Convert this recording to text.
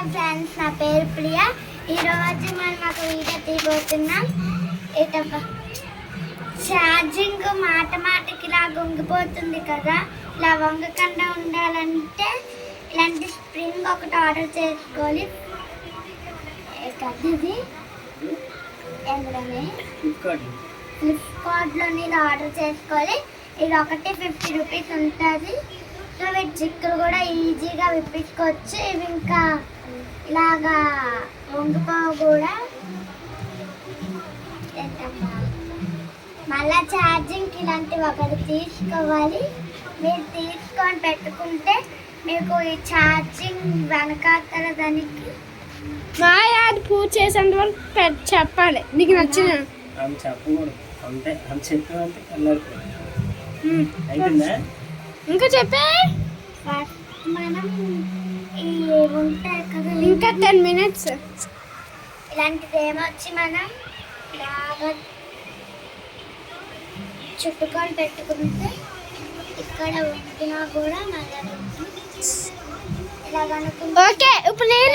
Hi friends, నా పేరు ప్రియా. ఈరోజు మనం ఒక వీడియో తీయబోతున్నాం. ఛార్జింగ్ మాటకి ఇలా వంగిపోతుంది కదా, ఇలా వంగకుండా ఉండాలంటే ఇలాంటి స్ప్రింగ్ ఒకటి ఆర్డర్ చేసుకోవాలి. ఇది ఎందులోనే ఫ్లిప్కార్ట్లోని ఇలా ఆర్డర్ చేసుకోవాలి. ఇది ఒకటి 50 రూపీస్ ఉంటుంది. సో వీటి చిక్కులు కూడా ఈజీగా విప్పించుకోవచ్చు. ఇవి ఇంకా ఇలాగా వంగిపోవు కూడా. మళ్ళీ ఛార్జింగ్కి ఇలాంటివి ఒకటి తీసుకోవాలి. మీరు తీసుకొని పెట్టుకుంటే మీకు ఈ ఛార్జింగ్ వెనకాల దానికి అది పూజ చేసేంత వరకు చెప్పాలి. నీకు నచ్చిన ఇంకా చెప్పే. మనం ఈ ఉంటాయి కదా, ఇంకా 10 minutes. ఇలాంటిది ఏమొచ్చి మనం బాగా చుట్టుకొని పెట్టుకుంటే ఇక్కడ ఉంటున్నా కూడా మళ్ళీ ఇలా కనుక్కుంటే ఓకే. ఇప్పుడు నేను